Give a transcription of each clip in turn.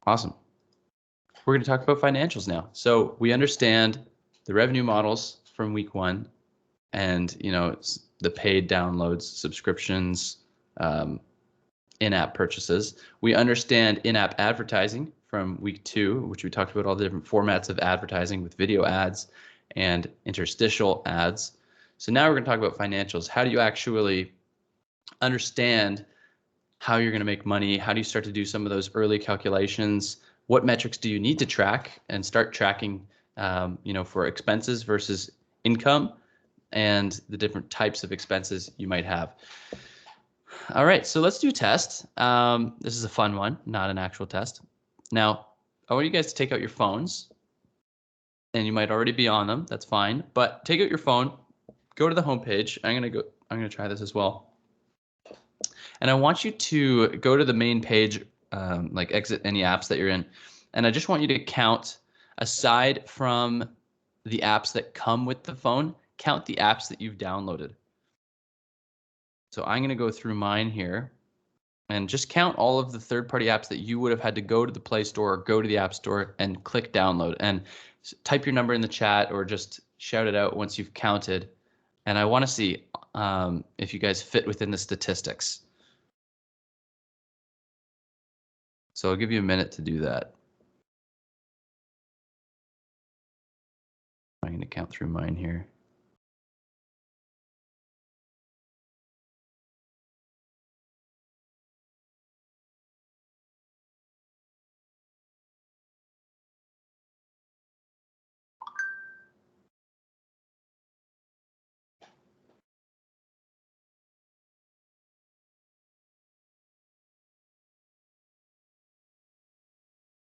Awesome. We're going to talk about financials now. So we understand the revenue models from week one, and the paid downloads, subscriptions, in-app purchases. We understand in-app advertising from week two, which we talked about all the different formats of advertising with video ads and interstitial ads. So now we're going to talk about financials. How do you actually understand how you're going to make money? How do you start to do some of those early calculations? What metrics do you need to track and start tracking, for expenses versus income and the different types of expenses you might have? All right, so let's do a test. This is a fun one, not an actual test. Now, I want you guys to take out your phones, and you might already be on them. That's fine, but take out your phone, go to the homepage. I'm gonna try this as well. And I want you to go to the main page, like exit any apps that you're in, and I just want you to count, aside from the apps that come with the phone, count the apps that you've downloaded. So I'm going to go through mine here and just count all of the third-party apps that you would have had to go to the Play Store or go to the App Store and click download, and type your number in the chat or just shout it out once you've counted. And I want to see if you guys fit within the statistics. So I'll give you a minute to do that. I'm going to count through mine here.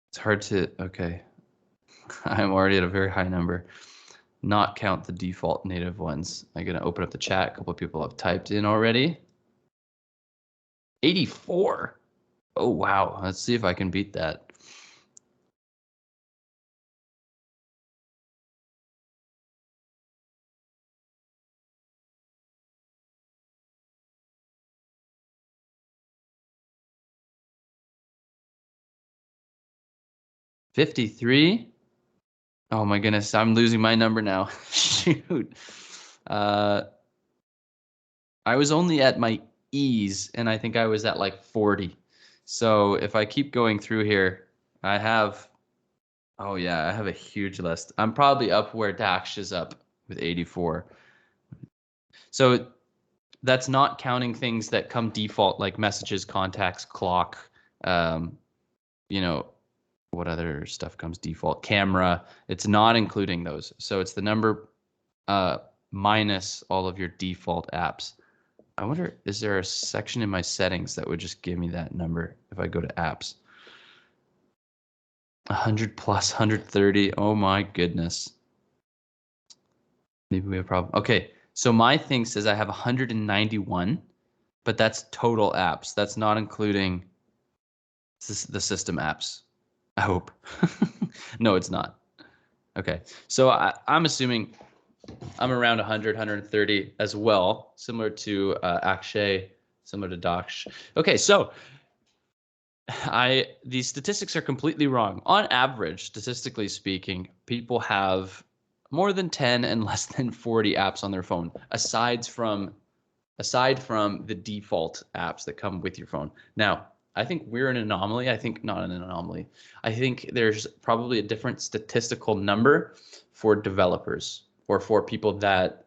It's hard to, okay. I'm already at a very high number. Not count the default native ones. I'm going to open up the chat. A couple of people have typed in already. 84. Oh, wow. Let's see if I can beat that. $53. Oh my goodness, I'm losing my number now. Shoot. I was only at my ease, and I think I was at like 40. So if I keep going through here, I have, oh yeah, I have a huge list. I'm probably up where Dax is up with 84. So that's not counting things that come default, like messages, contacts, clock, what other stuff comes default? Camera. It's not including those. So it's the number minus all of your default apps. I wonder, is there a section in my settings that would just give me that number if I go to apps? 100 plus 130. Oh my goodness. Maybe we have a problem. Okay, so my thing says I have 191, but that's total apps. That's not including the system apps. I hope. No, it's not. Okay, so I'm assuming I'm around 100, 130 as well, similar to Akshay, similar to Daksh. Okay, so these statistics are completely wrong. On average, statistically speaking, people have more than 10 and less than 40 apps on their phone, aside from the default apps that come with your phone. Now, I think we're an anomaly. I think not an anomaly. I think there's probably a different statistical number for developers or for people that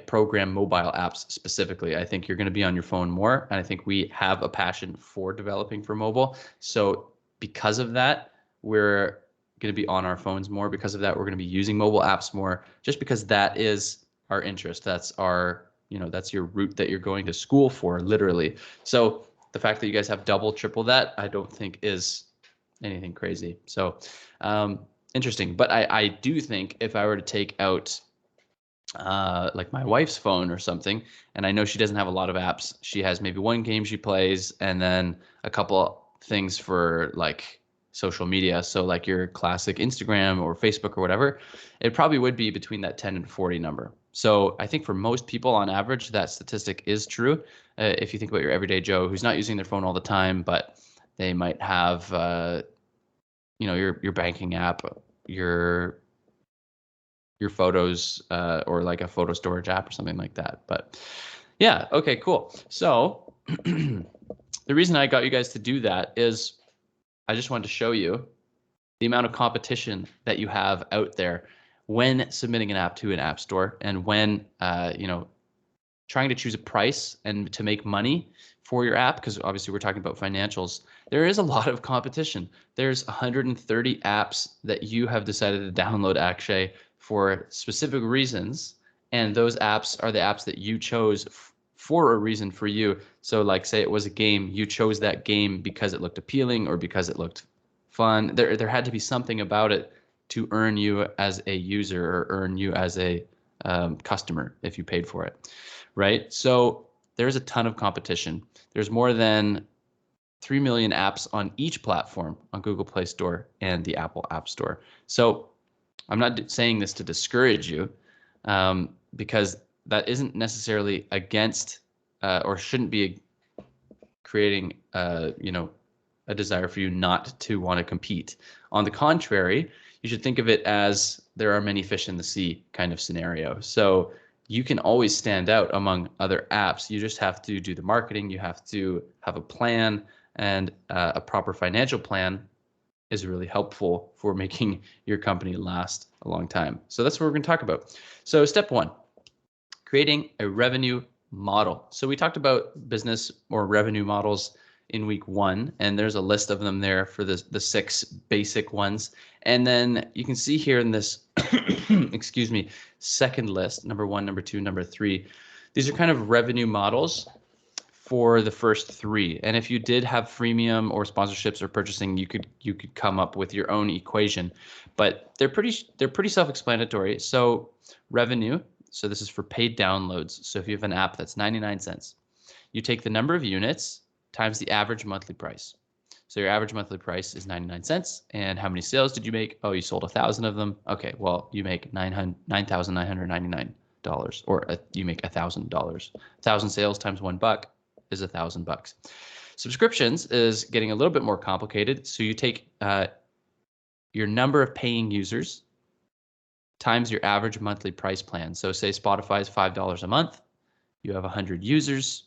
program mobile apps specifically. I think you're going to be on your phone more, and I think we have a passion for developing for mobile. So because of that, we're going to be on our phones more. Because of that, we're going to be using mobile apps more, just because that is our interest. That's our, that's your route that you're going to school for, literally. So the fact that you guys have double, triple that, I don't think is anything crazy. So interesting. But I do think if I were to take out like my wife's phone or something, and I know she doesn't have a lot of apps. She has maybe one game she plays and then a couple things for like social media. So like your classic Instagram or Facebook or whatever, it probably would be between that 10 and 40 number. So I think for most people on average, that statistic is true. If you think about your everyday Joe who's not using their phone all the time, but They might have, your banking app, your photos, or like a photo storage app or something like that. But yeah, okay, cool. So the reason I got you guys to do that is I just wanted to show you the amount of competition that you have out there when submitting an app to an app store, and when trying to choose a price and to make money for your app, because obviously we're talking about financials. There is a lot of competition. There's 130 apps that you have decided to download, Akshay, for specific reasons, and those apps are the apps that you chose for a reason for you. So like, say it was a game, you chose that game because it looked appealing or because it looked fun. There had to be something about it to earn you as a user or earn you as a customer if you paid for it, right? So there's a ton of competition. There's more than 3 million apps on each platform, on Google Play Store and the Apple App Store. So I'm not saying this to discourage you, because that isn't necessarily against or shouldn't be creating a desire for you not to want to compete. On the contrary, you should think of it as there are many fish in the sea kind of scenario. So you can always stand out among other apps. You just have to do the marketing. You have to have a plan, and a proper financial plan is really helpful for making your company last a long time. So that's what we're going to talk about. So step one, creating a revenue model. So we talked about business or revenue models in week one, and there's a list of them there for the 6 basic ones. And then you can see here in this, excuse me, second list, number 1, number 2, number 3. These are kind of revenue models for the first 3. And if you did have freemium or sponsorships or purchasing, you could come up with your own equation, but they're pretty self-explanatory. So revenue, so this is for paid downloads. So if you have an app that's 99 cents, you take the number of units times the average monthly price. So your average monthly price is 99 cents. And how many sales did you make? Oh, you sold 1,000 of them. Okay, well, you make $9,999, or you make $1,000. 1,000 sales times $1 is $1,000. Subscriptions is getting a little bit more complicated. So you take your number of paying users times your average monthly price plan. So say Spotify is $5 a month. You have 100 users.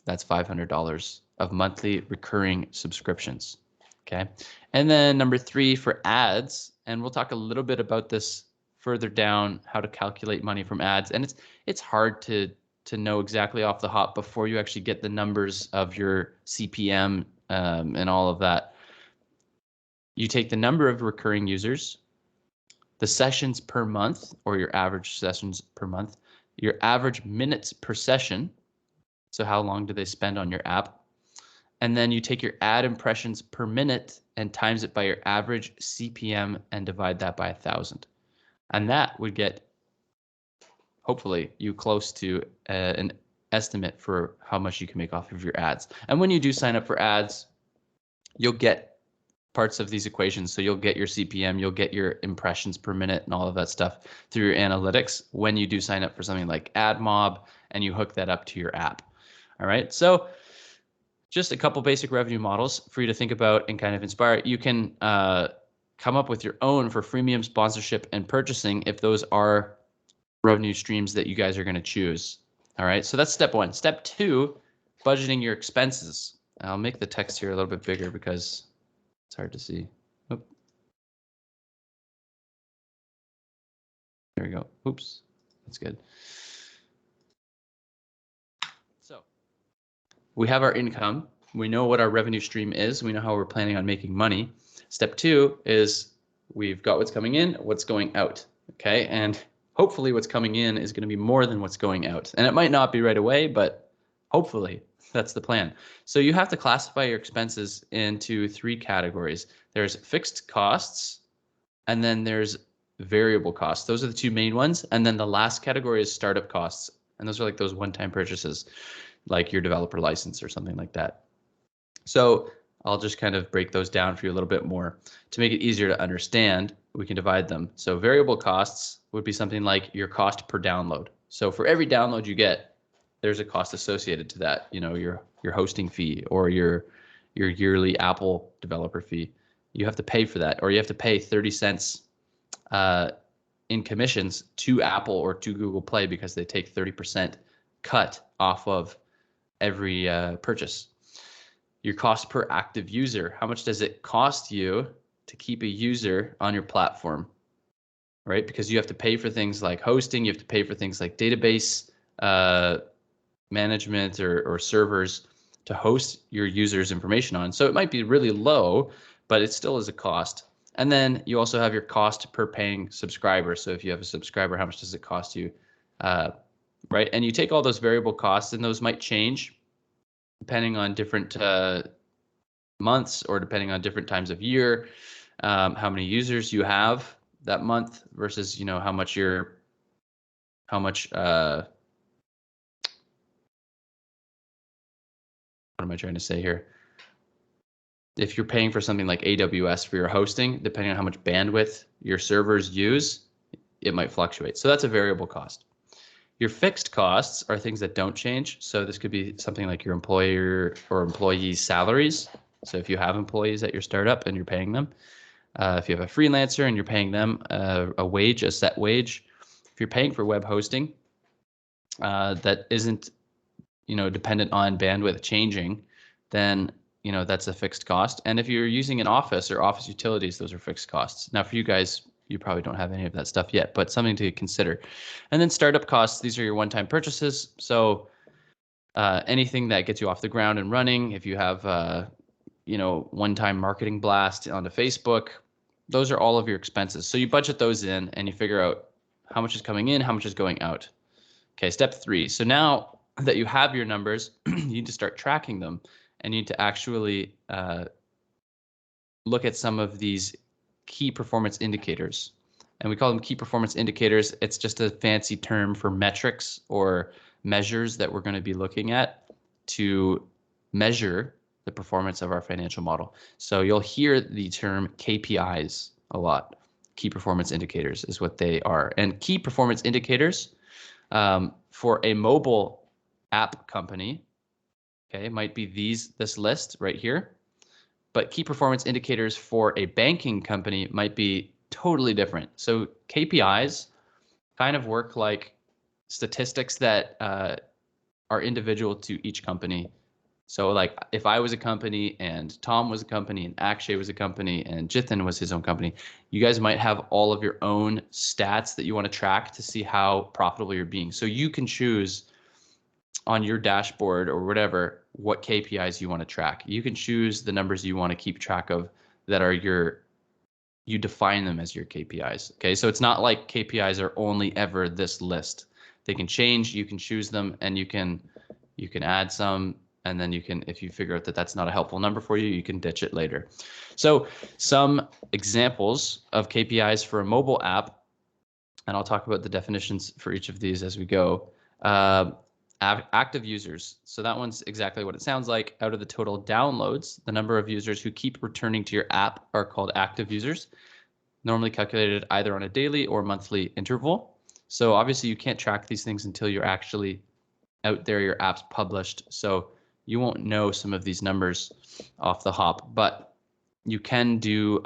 That's $500 of monthly recurring subscriptions. Okay. And then number 3 for ads, and we'll talk a little bit about this further down, how to calculate money from ads. And it's hard to know exactly off the hop before you actually get the numbers of your CPM and all of that. You take the number of recurring users, the sessions per month, or your average sessions per month, your average minutes per session. So how long do they spend on your app? And then you take your ad impressions per minute and times it by your average CPM and divide that by 1,000. And that would get, hopefully, you close to an estimate for how much you can make off of your ads. And when you do sign up for ads, you'll get parts of these equations. So you'll get your CPM, you'll get your impressions per minute and all of that stuff through your analytics when you do sign up for something like AdMob and you hook that up to your app. All right, so just a couple basic revenue models for you to think about and kind of inspire. You can come up with your own for freemium, sponsorship, and purchasing if those are revenue streams that you guys are going to choose. All right, so that's step 1. Step 2, budgeting your expenses. I'll make the text here a little bit bigger because it's hard to see. Oop. There we go. Oops, that's good. So we have our income. We know what our revenue stream is. We know how we're planning on making money. Step 2 is we've got what's coming in, what's going out. Okay, and hopefully what's coming in is going to be more than what's going out. And it might not be right away, but hopefully that's the plan. So you have to classify your expenses into 3 categories. There's fixed costs, and then there's variable costs. Those are the 2 main ones. And then the last category is startup costs. And those are like those one-time purchases, like your developer license or something like that. So I'll just kind of break those down for you a little bit more. To make it easier to understand, we can divide them. So variable costs would be something like your cost per download. So for every download you get, there's a cost associated to that. You know, your hosting fee or your your yearly Apple developer fee. You have to pay for that, or you have to pay 30 cents in commissions to Apple or to Google Play because they take 30% cut off of every purchase. Your cost per active user. How much does it cost you to keep a user on your platform, right? Because you have to pay for things like hosting, you have to pay for things like database management or servers to host your users' information on. So it might be really low, but it still is a cost. And then you also have your cost per paying subscriber. So if you have a subscriber, how much does it cost you, right? And you take all those variable costs, and those might change depending on different months or depending on different times of year, how many users you have that month versus, you know, how much what am I trying to say here? If you're paying for something like AWS for your hosting, depending on how much bandwidth your servers use, it might fluctuate. So that's a variable cost. Your fixed costs are things that don't change. So this could be something like your employer or employees' salaries. So if you have employees at your startup and you're paying them, if you have a freelancer and you're paying them a wage, a set wage, if you're paying for web hosting that isn't, you know, dependent on bandwidth changing, then, you know, that's a fixed cost. And if you're using an office or office utilities, those are fixed costs. Now for you guys, you probably don't have any of that stuff yet, but something to consider. And then startup costs, these are your one-time purchases. So anything that gets you off the ground and running, if you have, you know, one-time marketing blast onto Facebook, those are all of your expenses. So you budget those in and you figure out how much is coming in, how much is going out. Okay, step 3. So now that you have your numbers, you need to start tracking them, and you need to actually look at some of these key performance indicators. And we call them key performance indicators. It's just a fancy term for metrics or measures that we're going to be looking at to measure the performance of our financial model. So you'll hear the term KPIs a lot. Key performance indicators is what they are. And key performance indicators for a mobile app company, okay, might be this list right here. But key performance indicators for a banking company might be totally different. So KPIs kind of work like statistics that are individual to each company. So like if I was a company and Tom was a company and Akshay was a company and Jithan was his own company, you guys might have all of your own stats that you want to track to see how profitable you're being. So you can choose on your dashboard or whatever what KPIs you want to track. You can choose the numbers you want to keep track of that are you define them as your KPIs. Okay, so it's not like KPIs are only ever this list. They can change, you can choose them, and you can add some, and then you can, if you figure out that that's not a helpful number for you, you can ditch it later. So some examples of KPIs for a mobile app, and I'll talk about the definitions for each of these as we go. Active users. So that one's exactly what it sounds like. Out of the total downloads, the number of users who keep returning to your app are called active users, normally calculated either on a daily or monthly interval. So obviously you can't track these things until you're actually out there, your app's published. So you won't know some of these numbers off the hop, but you can do,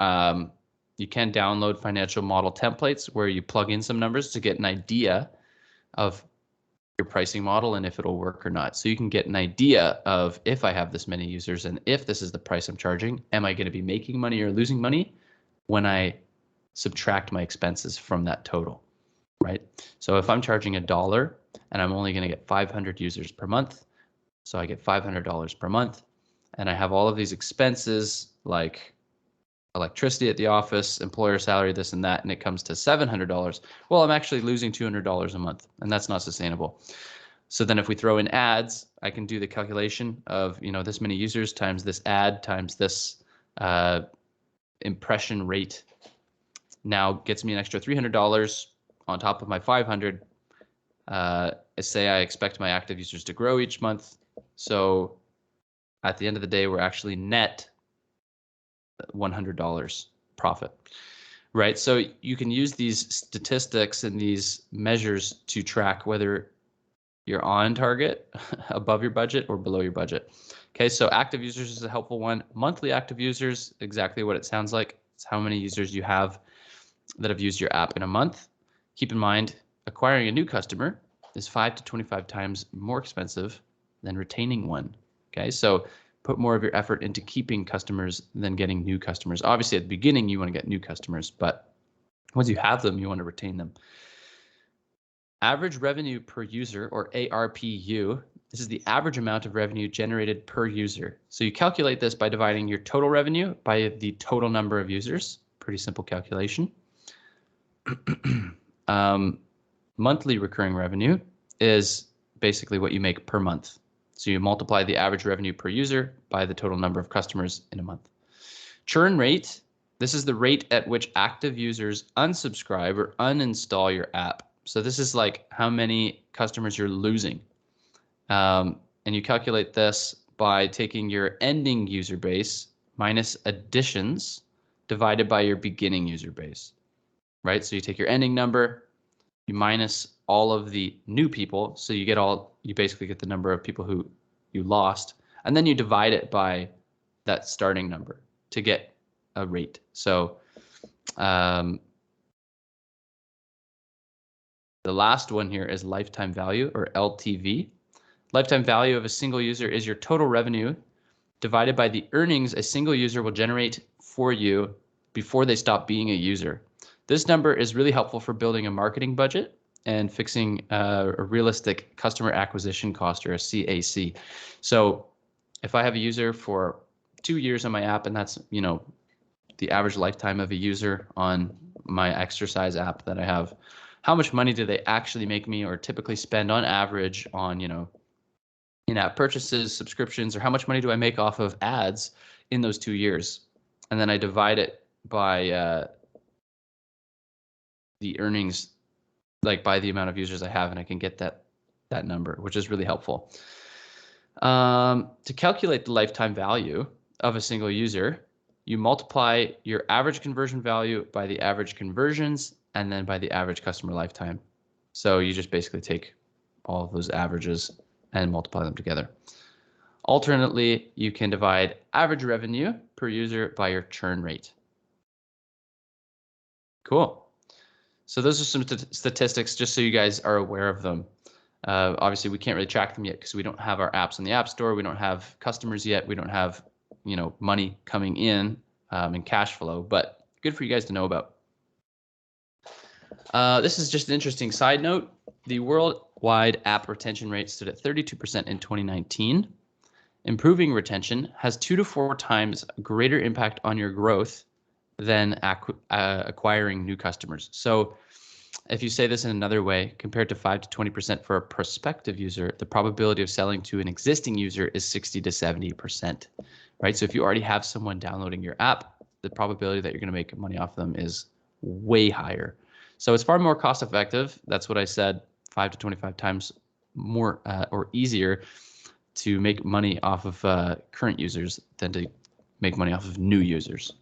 you can download financial model templates where you plug in some numbers to get an idea of your pricing model and if it'll work or not. So you can get an idea of, if I have this many users and if this is the price I'm charging, am I going to be making money or losing money when I subtract my expenses from that total, right? So if I'm charging $1 and I'm only going to get 500 users per month, so I get $500 per month, and I have all of these expenses like electricity at the office, employer salary, this and that, and it comes to $700, well, I'm actually losing $200 a month, and that's not sustainable. So then if we throw in ads, I can do the calculation of, you know, this many users times this ad times this impression rate now gets me an extra $300 on top of my 500. Say I expect my active users to grow each month. So at the end of the day, we're actually net $100 profit, right? So you can use these statistics and these measures to track whether you're on target, above your budget, or below your budget. Okay, so active users is a helpful one. Monthly active users, exactly what it sounds like. It's how many users you have that have used your app in a month. Keep in mind, acquiring a new customer is 5 to 25 times more expensive than retaining one. Okay, so put more of your effort into keeping customers than getting new customers. Obviously, at the beginning, you want to get new customers, but once you have them, you want to retain them. Average revenue per user, or ARPU, this is the average amount of revenue generated per user. So you calculate this by dividing your total revenue by the total number of users. Pretty simple calculation. Monthly recurring revenue is basically what you make per month. So you multiply the average revenue per user by the total number of customers in a month. Churn rate, this is the rate at which active users unsubscribe or uninstall your app. So this is like how many customers you're losing. And you calculate this by taking your ending user base minus additions divided by your beginning user base, right? So you take your ending number, you minus all of the new people. So you basically get the number of people who you lost, and then you divide it by that starting number to get a rate. So the last one here is lifetime value, or LTV. Lifetime value of a single user is your total revenue divided by the earnings a single user will generate for you before they stop being a user. This number is really helpful for building a marketing budget and fixing a realistic customer acquisition cost, or a CAC. So if I have a user for 2 years on my app, and that's, you know, the average lifetime of a user on my exercise app that I have, how much money do they actually make me, or typically spend on average on, you know, in-app purchases, subscriptions, or how much money do I make off of ads in those 2 years? And then I divide it by the earnings, like by the amount of users I have, and I can get that number, which is really helpful. To calculate the lifetime value of a single user, you multiply your average conversion value by the average conversions, and then by the average customer lifetime. So you just basically take all of those averages and multiply them together. Alternately, you can divide average revenue per user by your churn rate. Cool. So those are some statistics, just so you guys are aware of them. Obviously, we can't really track them yet because we don't have our apps in the App Store. We don't have customers yet. We don't have, you know, money coming in and cash flow, but good for you guys to know about. This is just an interesting side note. The worldwide app retention rate stood at 32% in 2019. Improving retention has 2 to 4 times greater impact on your growth than acquiring new customers. So if you say this in another way, compared to 5 to 20% for a prospective user, the probability of selling to an existing user is 60 to 70%, right? So if you already have someone downloading your app, the probability that you're going to make money off them is way higher. So it's far more cost effective. That's what I said, 5 to 25 times more or easier to make money off of current users than to make money off of new users.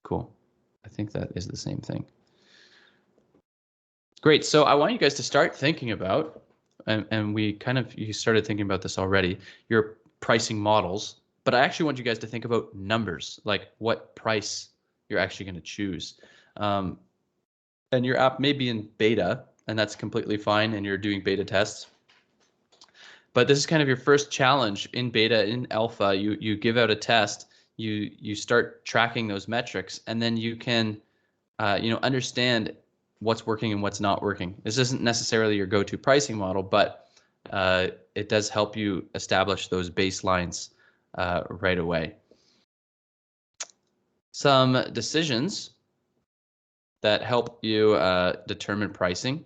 Cool. I think that is the same thing. Great. So I want you guys to start thinking about, and you started thinking about this already, your pricing models, but I actually want you guys to think about numbers, like what price you're actually going to choose. And your app may be in beta, and that's completely fine, and you're doing beta tests. But this is kind of your first challenge in beta. In alpha, you give out a test, you start tracking those metrics, and then you can understand what's working and what's not working. This isn't necessarily your go-to pricing model, but it does help you establish those baselines right away. Some decisions that help you determine pricing: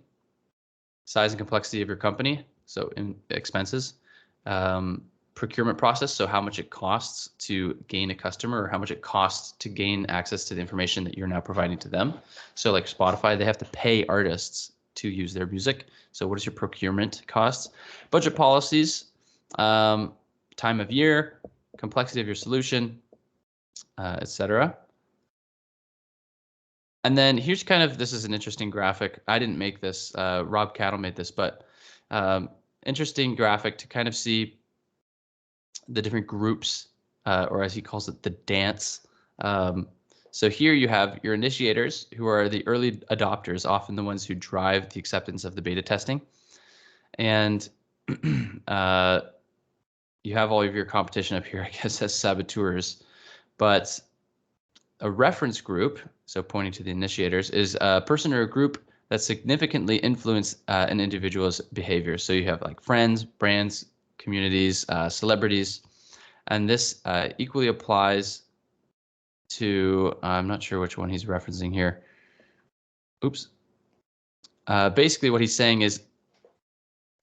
size and complexity of your company, so in expenses, procurement process, so how much it costs to gain a customer, or how much it costs to gain access to the information that you're now providing to them. So like Spotify, they have to pay artists to use their music. So what is your procurement costs? Budget policies, time of year, complexity of your solution, etc. And then here's kind of, this is an interesting graphic. I didn't make this, Rob Cattle made this, but interesting graphic to kind of see the different groups, or as he calls it, the dance. So here you have your initiators, who are the early adopters, often the ones who drive the acceptance of the beta testing. And you have all of your competition up here, I guess, as saboteurs. But a reference group, so pointing to the initiators, is a person or a group that significantly influence an individual's behavior. So you have like friends, brands, communities, celebrities, and this equally applies to, I'm not sure which one he's referencing here. Oops. Basically what he's saying is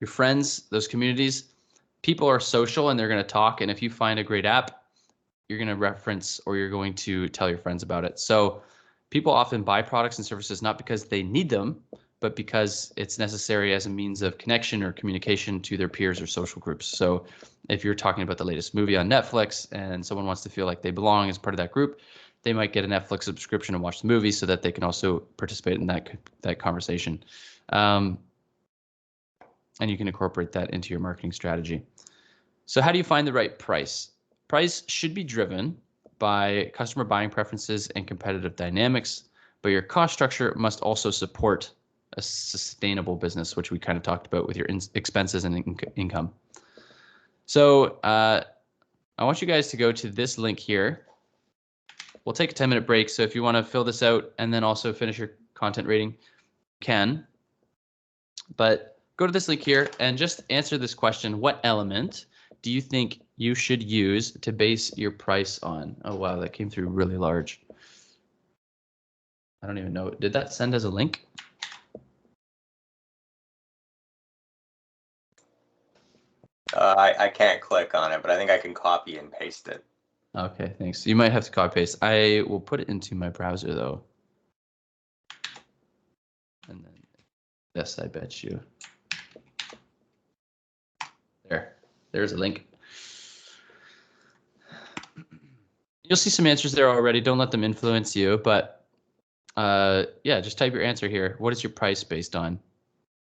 your friends, those communities, people are social and they're going to talk. And if you find a great app, you're going to reference or you're going to tell your friends about it. So people often buy products and services not because they need them, but because it's necessary as a means of connection or communication to their peers or social groups. So if you're talking about the latest movie on Netflix and someone wants to feel like they belong as part of that group, they might get a Netflix subscription and watch the movie so that they can also participate in that conversation. And you can incorporate that into your marketing strategy. So how do you find the right price? Price should be driven by customer buying preferences and competitive dynamics, but your cost structure must also support a sustainable business, which we kind of talked about with your expenses and income. So I want you guys to go to this link here. We'll take a 10-minute break. So if you want to fill this out and then also finish your content rating, you can. But go to this link here and just answer this question. What element do you think you should use to base your price on? Oh, wow, that came through really large. I don't even know. Did that send as a link? I can't click on it, but I think I can copy and paste it. Okay, thanks. You might have to copy paste. I will put it into my browser though. And then, yes, I bet you. There's a link. You'll see some answers there already. Don't let them influence you, but yeah, just type your answer here. What is your price based on?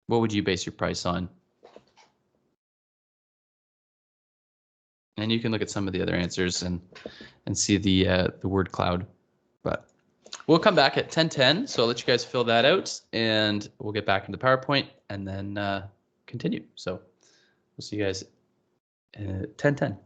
What would you base your price on? And you can look at some of the other answers and see the word cloud. But we'll come back at 10:10, so I'll let you guys fill that out, and we'll get back into PowerPoint and then continue. So we'll see you guys at 10:10.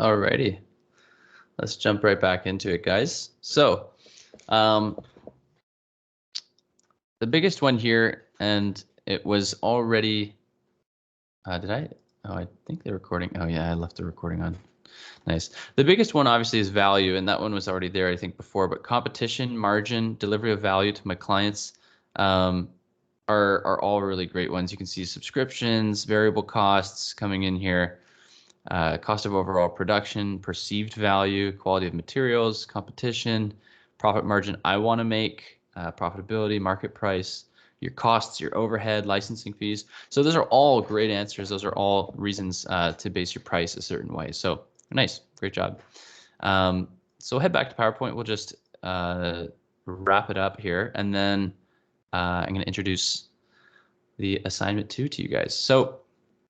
Alrighty, let's jump right back into it, guys. So, um, the biggest one here, and it was already, did I? Oh, I think they're recording. Oh yeah, I left the recording on. Nice. The biggest one obviously is value, and that one was already there, I think, before. But competition, margin, delivery of value to my clients um, are all really great ones. You can see subscriptions, variable costs coming in here, cost of overall production, perceived value, quality of materials, competition, profit margin I want to make, profitability, market price, your costs, your overhead, licensing fees. So those are all great answers. Those are all reasons to base your price a certain way. So nice, great job. So head back to PowerPoint. We'll just wrap it up here, and then I'm going to introduce the assignment 2 to you guys. So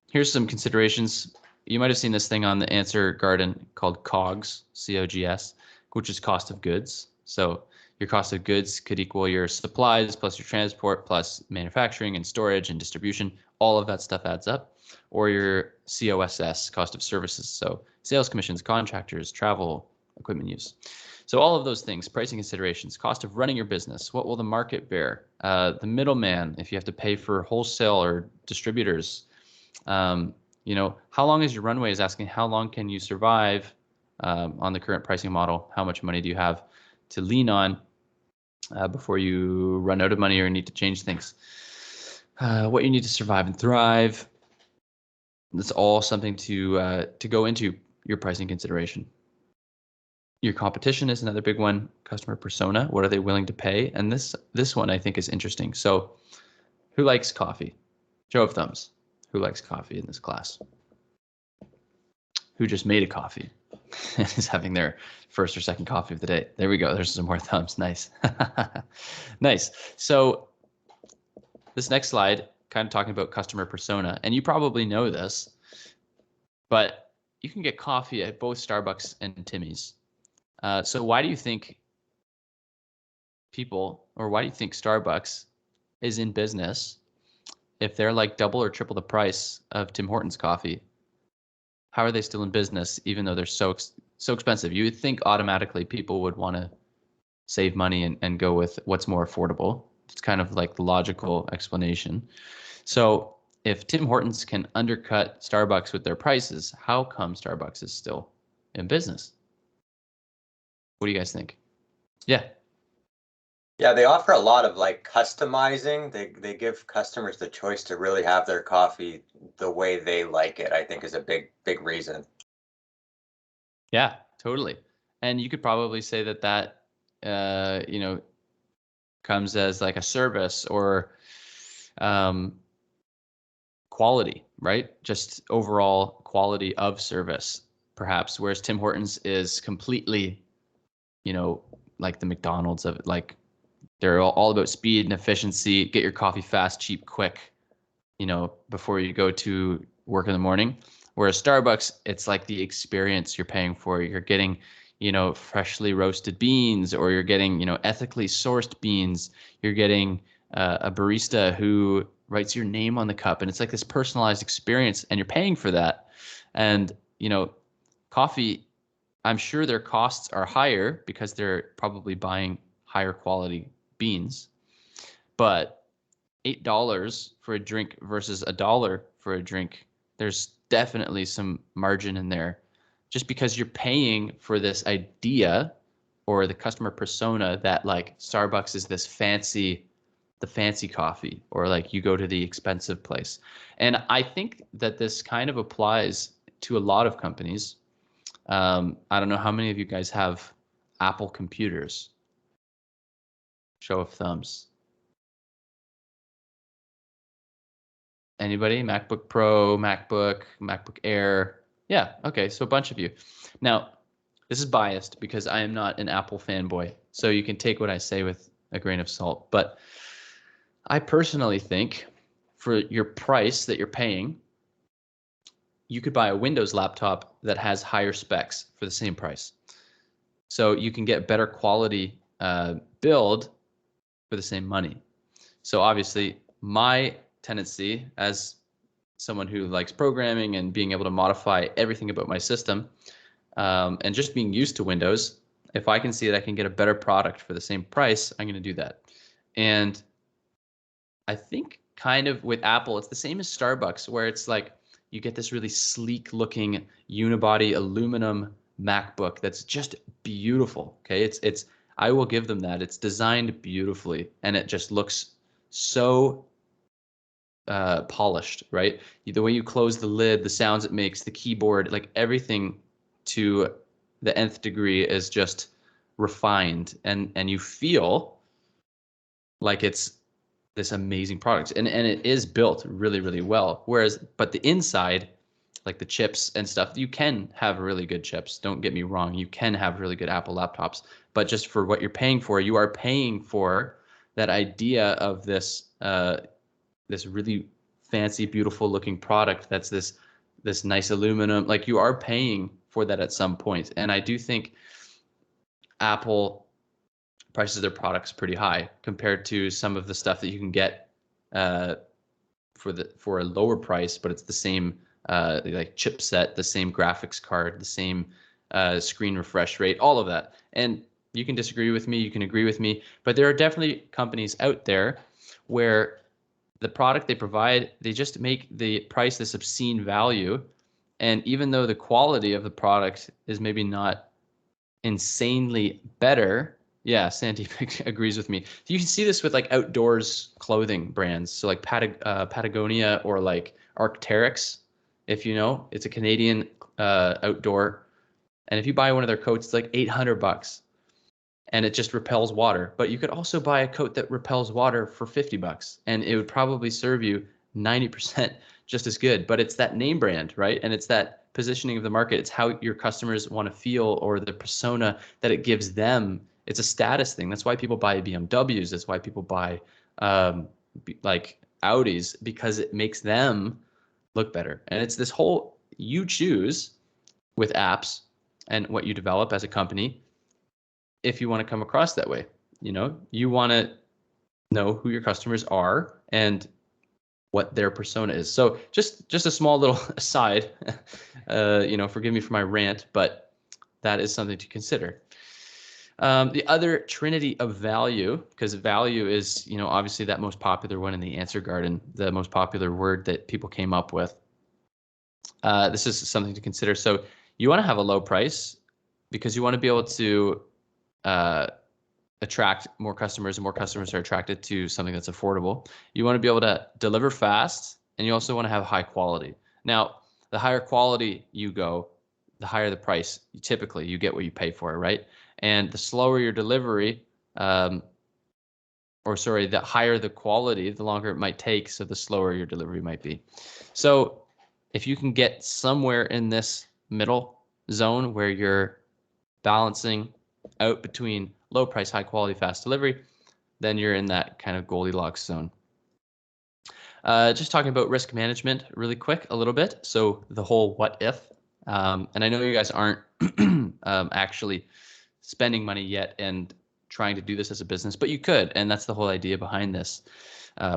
here's some considerations. You might have seen this thing on the answer garden called COGS, C-O-G-S, which is cost of goods. So your cost of goods could equal your supplies plus your transport plus manufacturing and storage and distribution. All of that stuff adds up. Or your COSS, cost of services. So sales commissions, contractors, travel, equipment use. So all of those things, pricing considerations, cost of running your business, what will the market bear? The middleman, if you have to pay for wholesale or distributors, how long is your runway is asking how long can you survive on the current pricing model? How much money do you have to lean on before you run out of money or need to change things? What you need to survive and thrive. That's all something to go into your pricing consideration. Your competition is another big one. Customer persona, what are they willing to pay? And this one I think is interesting. So who likes coffee? Show of thumbs. Who likes coffee in this class? Who just made a coffee and is having their first or second coffee of the day? There we go. There's some more thumbs. Nice. Nice. So this next slide, kind of talking about customer persona, and you probably know this, but you can get coffee at both Starbucks and Timmy's. So why do you think Starbucks is in business if they're like double or triple the price of Tim Hortons coffee? How are they still in business even though they're so expensive? You would think automatically people would want to save money and go with what's more affordable. It's kind of like the logical explanation. So if Tim Hortons can undercut Starbucks with their prices, how come Starbucks is still in business? What do you guys think? Yeah. Yeah, they offer a lot of like customizing. They give customers the choice to really have their coffee the way they like it, I think is a big reason. Yeah, totally. And you could probably say that comes as like a service or quality, right? Just overall quality of service, perhaps. Whereas Tim Hortons is completely, like the McDonald's of it. Like they're all about speed and efficiency. Get your coffee fast, cheap, quick, before you go to work in the morning. Whereas Starbucks, it's like the experience you're paying for. You're getting, freshly roasted beans, or you're getting, ethically sourced beans. You're getting a barista who writes your name on the cup, and it's like this personalized experience, and you're paying for that. And, coffee, I'm sure their costs are higher because they're probably buying higher quality beans, but $8 for a drink versus $1 for a drink, there's definitely some margin in there. Just because you're paying for this idea or the customer persona that like Starbucks is the fancy coffee, or like you go to the expensive place. And I think that this kind of applies to a lot of companies. I don't know how many of you guys have Apple computers. Show of thumbs. Anybody? MacBook Pro, MacBook Air. Yeah, okay, so a bunch of you. Now, this is biased because I am not an Apple fanboy, so you can take what I say with a grain of salt. But I personally think for your price that you're paying, you could buy a Windows laptop that has higher specs for the same price. So you can get better quality build for the same money. So obviously, my tendency as someone who likes programming and being able to modify everything about my system, and just being used to Windows, if I can see that I can get a better product for the same price, I'm going to do that. And I think kind of with Apple, it's the same as Starbucks, where it's like you get this really sleek looking unibody aluminum MacBook that's just beautiful. Okay. I will give them that. It's designed beautifully and it just looks so polished, right? The way you close the lid, the sounds it makes, the keyboard, like everything to the nth degree is just refined, and you feel like it's this amazing product, and it is built really, really well. Whereas, but the inside, like the chips and stuff, you can have really good chips. Don't get me wrong, you can have really good Apple laptops, but just for what you're paying for, you are paying for that idea of this this really fancy, beautiful looking product that's this nice aluminum. Like you are paying for that at some point. And I do think Apple prices their products pretty high compared to some of the stuff that you can get for a lower price, but it's the same like chipset, the same graphics card, the same screen refresh rate, all of that. And you can disagree with me, you can agree with me, but there are definitely companies out there where the product they provide, they just make the price this obscene value. And even though the quality of the product is maybe not insanely better, yeah, Sandy agrees with me. You can see this with like outdoors clothing brands. So like Patagonia or like Arc'teryx, if you know, it's a Canadian outdoor. And if you buy one of their coats, it's like $800 and it just repels water. But you could also buy a coat that repels water for $50 and it would probably serve you 90% just as good. But it's that name brand, right? And it's that positioning of the market. It's how your customers want to feel, or the persona that it gives them. It's a status thing. That's why people buy BMWs. That's why people buy like Audis, because it makes them look better. And it's this whole, you choose with apps and what you develop as a company if you want to come across that way. You know, you want to know who your customers are and what their persona is. So just a small little aside, you know, forgive me for my rant, but that is something to consider. The other trinity of value, because value is, you know, obviously that most popular one in the answer garden, the most popular word that people came up with. This is something to consider. So you want to have a low price because you want to be able to attract more customers, and more customers are attracted to something that's affordable. You want to be able to deliver fast, and you also want to have high quality. Now, the higher quality you go, the higher the price. Typically, you get what you pay for, right? And the slower your delivery, the higher the quality, the longer it might take, so the slower your delivery might be. So if you can get somewhere in this middle zone where you're balancing out between low price, high quality, fast delivery, then you're in that kind of Goldilocks zone. Just talking about risk management really quick a little bit. So the whole what if, and I know you guys aren't actually spending money yet and trying to do this as a business, but you could, and that's the whole idea behind this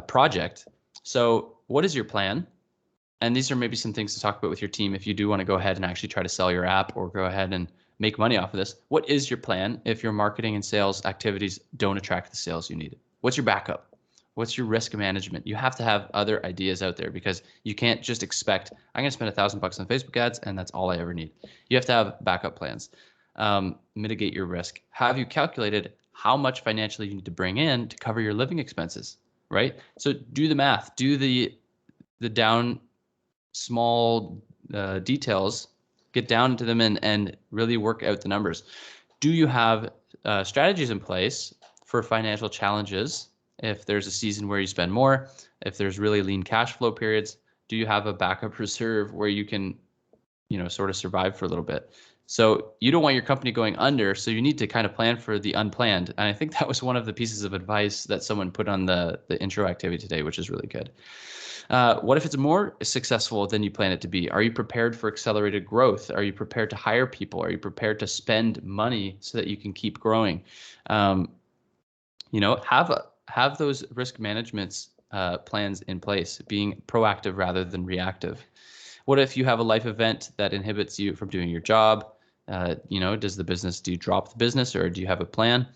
project. So what is your plan? And these are maybe some things to talk about with your team if you do want to go ahead and actually try to sell your app or go ahead and make money off of this. What is your plan if your marketing and sales activities don't attract the sales you need? What's your backup? What's your risk management? You have to have other ideas out there, because you can't just expect, I'm going to spend $1,000 on Facebook ads and that's all I ever need. You have to have backup plans. Mitigate your risk. Have you calculated how much financially you need to bring in to cover your living expenses, right? So do the math, do the down small details, get down into them and really work out the numbers. Do you have strategies in place for financial challenges? If there's a season where you spend more, if there's really lean cash flow periods, do you have a backup reserve where you can, you know, sort of survive for a little bit? So you don't want your company going under, so you need to kind of plan for the unplanned. And I think that was one of the pieces of advice that someone put on the intro activity today, which is really good. What if it's more successful than you plan it to be? Are you prepared for accelerated growth? Are you prepared to hire people? Are you prepared to spend money so that you can keep growing? You know, have those risk management plans in place, being proactive rather than reactive. What if you have a life event that inhibits you from doing your job? Does the business, do you drop the business or do you have a plan?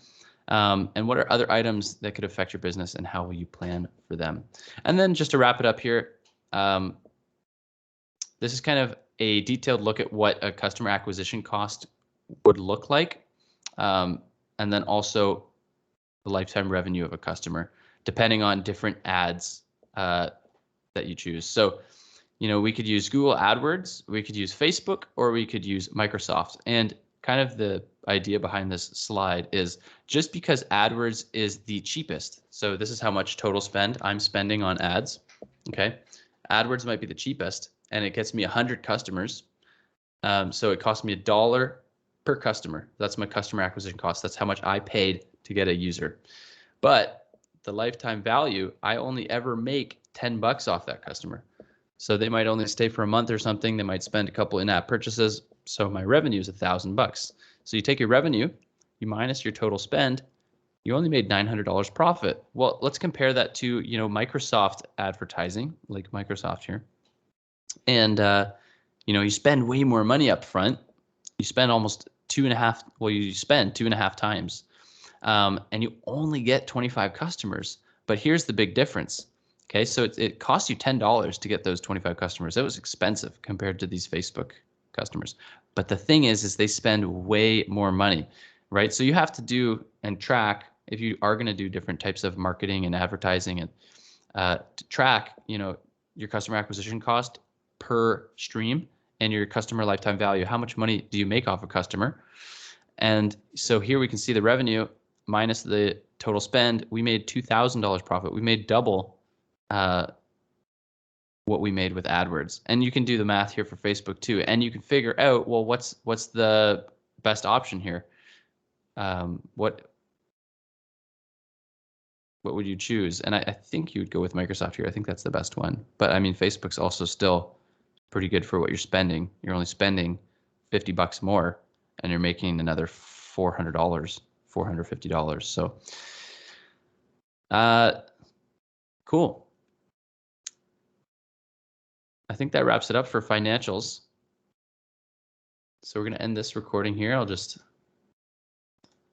And what are other items that could affect your business and how will you plan for them? And then just to wrap it up here, this is kind of a detailed look at what a customer acquisition cost would look like. And then also the lifetime revenue of a customer, depending on different ads that you choose. So, we could use Google AdWords, we could use Facebook, or we could use Microsoft. And kind of the idea behind this slide is just because AdWords is the cheapest, so this is how much total spend I'm spending on ads, okay? AdWords might be the cheapest, and it gets me 100 customers. So it costs me $1 per customer. That's my customer acquisition cost. That's how much I paid to get a user. But the lifetime value, I only ever make $10 off that customer. So they might only stay for a month or something. They might spend a couple in-app purchases. So my revenue is $1,000. So you take your revenue, you minus your total spend, you only made $900 profit. Well, let's compare that to, Microsoft advertising, like Microsoft here. And, you spend way more money up front. You spend almost you spend 2.5 times. And you only get 25 customers. But here's the big difference. Okay, so it costs you $10 to get those 25 customers. That was expensive compared to these Facebook customers. But the thing is they spend way more money, right? So you have to do and track, if you are going to do different types of marketing and advertising, and to track, your customer acquisition cost per stream and your customer lifetime value. How much money do you make off a customer? And so here we can see the revenue minus the total spend. We made $2,000 profit. We made double what we made with AdWords. And you can do the math here for Facebook too. And you can figure out, well, what's the best option here? What would you choose? And I think you would go with Microsoft here. I think that's the best one. But I mean, Facebook's also still pretty good for what you're spending. You're only spending $50 more and you're making another $400, $450. So cool. I think that wraps it up for financials. So we're going to end this recording here. I'll just